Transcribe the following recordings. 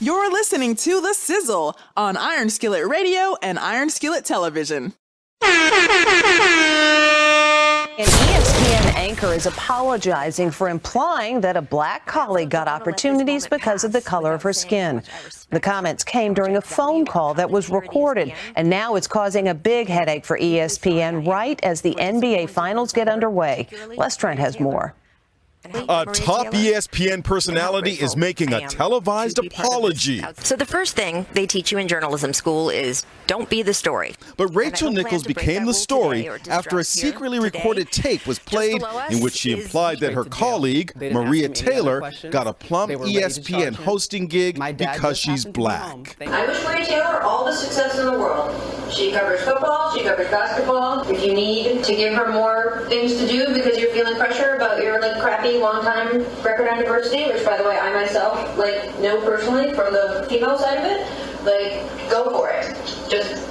You're listening to The Sizzle on Iron Skillet Radio and Iron Skillet Television. An ESPN anchor is apologizing for implying that a black colleague got opportunities because of the color of her skin. The comments came during a phone call that was recorded, and now it's causing a big headache for ESPN right as the NBA Finals get underway. Les Trent has more. A top ESPN personality is making a televised apology. So the first thing they teach you in journalism school is don't be the story. But Rachel Nichols became the story after a secretly recorded tape was played in which she implied that her colleague, Maria Taylor, got a plump ESPN hosting gig because she's black. I wish Maria Taylor all the success in the world. She covers football, she covers basketball. If you need to give her more things to do because you're feeling pressure about your crappy long-time record on diversity, which by the way I myself know personally from the female side of it, go for it. Just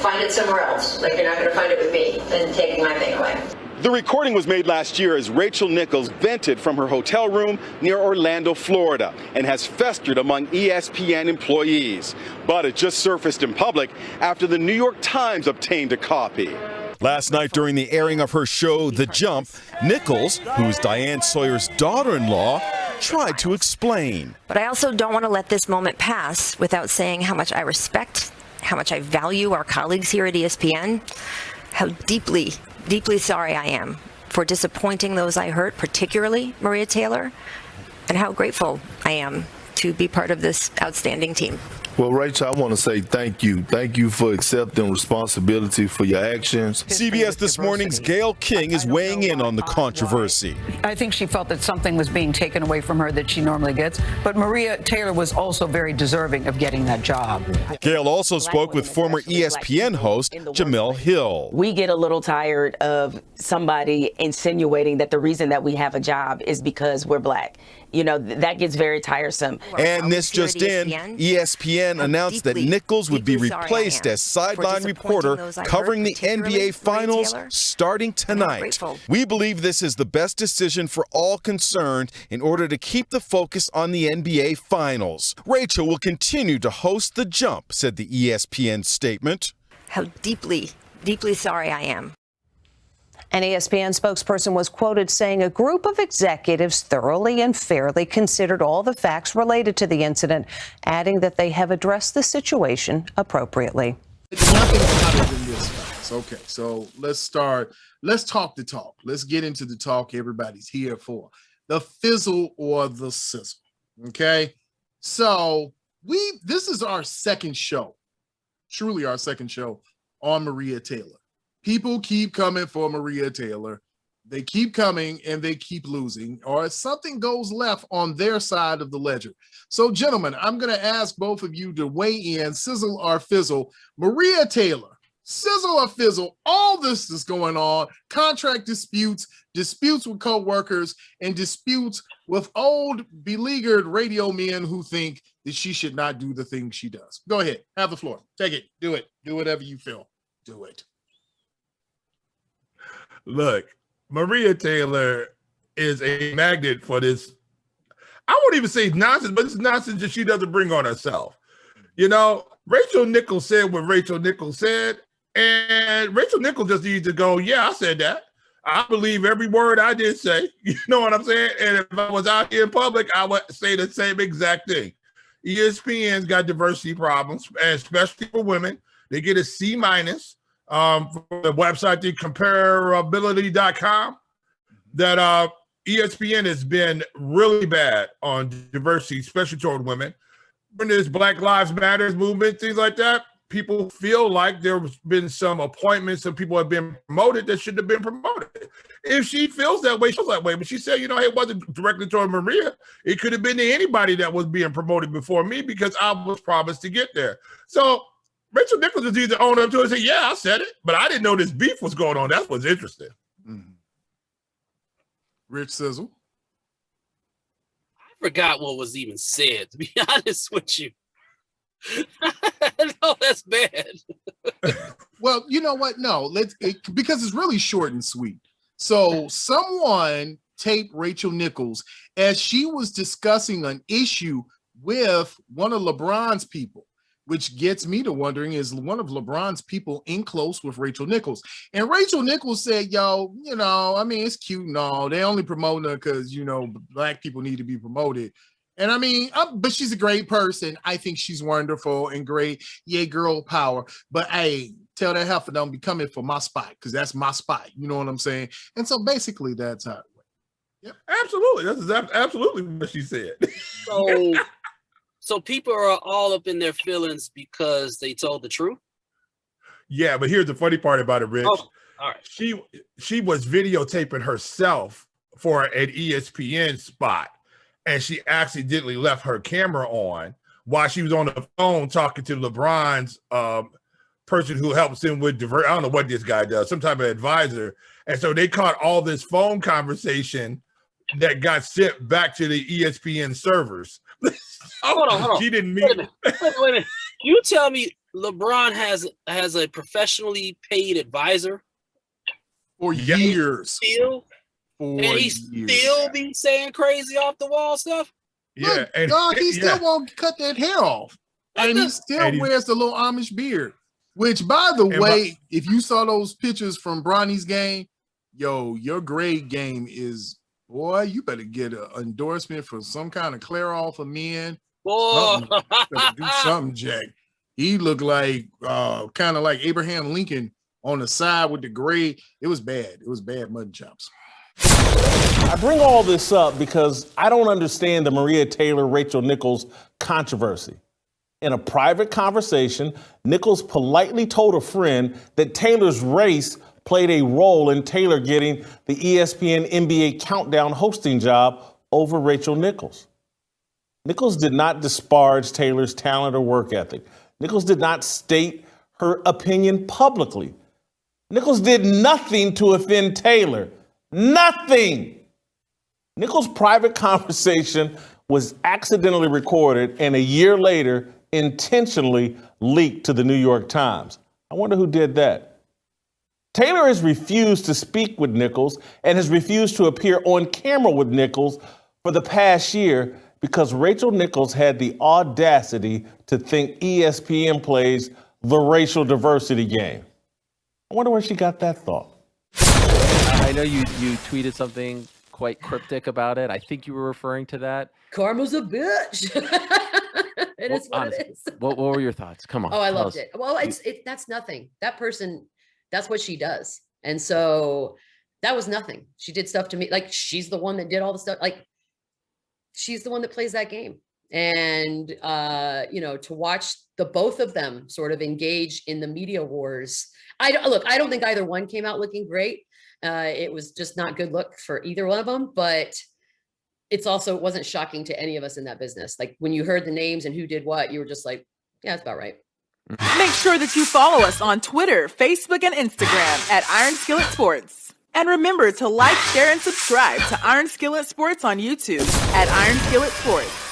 find it somewhere else. You're not going to find it with me and taking my thing away. The recording was made last year as Rachel Nichols vented from her hotel room near Orlando, Florida, and has festered among ESPN employees. But it just surfaced in public after the New York Times obtained a copy. Last night during the airing of her show, The Jump, Nichols, who is Diane Sawyer's daughter-in-law, tried to explain. But I also don't want to let this moment pass without saying how much I respect, how much I value our colleagues here at ESPN, how deeply sorry I am for disappointing those I hurt, particularly Maria Taylor, and how grateful I am to be part of this outstanding team. Well, Rachel, I want to say thank you. Thank you for accepting responsibility for your actions. CBS This Morning's Gayle King is weighing in on the controversy. I think she felt that something was being taken away from her that she normally gets. But Maria Taylor was also very deserving of getting that job. Gayle also spoke with former ESPN host Jemele Hill. We get a little tired of somebody insinuating that the reason that we have a job is because we're black. That gets very tiresome. And this just in, ESPN announced that Nichols would be replaced as sideline reporter covering the NBA Finals starting tonight. We believe this is the best decision for all concerned in order to keep the focus on the NBA Finals. Rachel will continue to host The Jump, said the ESPN statement. How deeply sorry I am. An ESPN spokesperson was quoted saying a group of executives thoroughly and fairly considered all the facts related to the incident, adding that they have addressed the situation appropriately. It's nothing hotter than this, guys. Okay, so let's talk the talk. Let's get into the talk everybody's here for. The fizzle or the sizzle, okay? So this is our second show, truly our second show on Maria Taylor. People keep coming for Maria Taylor. They keep coming and they keep losing, or something goes left on their side of the ledger. So, gentlemen, I'm going to ask both of you to weigh in, sizzle or fizzle. Maria Taylor, sizzle or fizzle, all this is going on, contract disputes with co-workers, and disputes with old, beleaguered radio men who think that she should not do the things she does. Go ahead, have the floor. Take it, do it, do whatever you feel. Do it. Look, Maria Taylor is a magnet for this. I won't even say nonsense, but it's nonsense that she doesn't bring on herself. Rachel Nichols said what Rachel Nichols said, and Rachel Nichols just needs to go, yeah, I said that. I believe every word I did say. You know what I'm saying? And if I was out here in public, I would say the same exact thing. ESPN's got diversity problems, and especially for women. They get a C- from the website, the comparability.com, that ESPN has been really bad on diversity, especially toward women. When there's Black Lives Matter movement, things like that, people feel like there's been some appointments and people have been promoted that shouldn't have been promoted. If she feels that way, she feels that way. But she said, it wasn't directly toward Maria. It could have been to anybody that was being promoted before me because I was promised to get there. So Rachel Nichols is either own up to it and say, yeah, I said it, but I didn't know this beef was going on. That's what's interesting. Mm-hmm. Rich Sizzle. I forgot what was even said, to be honest with you. No, that's bad. Well, you know what? No, because it's really short and sweet. So someone taped Rachel Nichols as she was discussing an issue with one of LeBron's people, which gets me to wondering, is one of LeBron's people in close with Rachel Nichols? And Rachel Nichols said, yo, you know, I mean, it's cute and all. They only promoting her because, you know, black people need to be promoted. And I mean, but she's a great person. I think she's wonderful and great. Yay, girl power. But hey, tell that heifer don't be coming for my spot, because that's my spot. You know what I'm saying? And so basically that's how it went. Yep. Absolutely. That's absolutely what she said. So people are all up in their feelings because they told the truth? Yeah, but here's the funny part about it, Rich. Oh, all right. She was videotaping herself for an ESPN spot, and she accidentally left her camera on while she was on the phone talking to LeBron's person who helps him with I don't know what this guy does, some type of advisor. And so they caught all this phone conversation that got sent back to the ESPN servers. Hold on. She didn't mean. Wait a minute. You tell me LeBron has a professionally paid advisor for years. Still, still be saying crazy off the wall stuff. Yeah, look, and dog, he still won't cut that hair off, and he still wears the little Amish beard. Which, by the way, if you saw those pictures from Bronny's game, yo, your grade game is. Boy, you better get an endorsement for some kind of clear off for men. Boy, better do something, Jack. He looked like kind of like Abraham Lincoln on the side with the gray. It was bad. It was bad mud chops. I bring all this up because I don't understand the Maria Taylor, Rachel Nichols controversy. In a private conversation, Nichols politely told a friend that Taylor's race played a role in Taylor getting the ESPN NBA Countdown hosting job over Rachel Nichols. Nichols did not disparage Taylor's talent or work ethic. Nichols did not state her opinion publicly. Nichols did nothing to offend Taylor. Nothing. Nichols' private conversation was accidentally recorded and a year later intentionally leaked to the New York Times. I wonder who did that. Taylor has refused to speak with Nichols and has refused to appear on camera with Nichols for the past year because Rachel Nichols had the audacity to think ESPN plays the racial diversity game. I wonder where she got that thought. I know you tweeted something quite cryptic about it. I think you were referring to that. Karma's a bitch. It is what it is. What were your thoughts? Come on. Oh, I loved it. Well, that's nothing. That person, that's what she does. And so that was nothing. She did stuff to me. Like, she's the one that did all the stuff. Like, she's the one that plays that game. And, to watch the both of them sort of engage in the media wars. I don't think either one came out looking great. It was just not good look for either one of them, but it wasn't shocking to any of us in that business. Like, when you heard the names and who did what, you were just like, yeah, that's about right. Make sure that you follow us on Twitter, Facebook, and Instagram at Iron Skillet Sports. And remember to like, share, and subscribe to Iron Skillet Sports on YouTube at Iron Skillet Sports.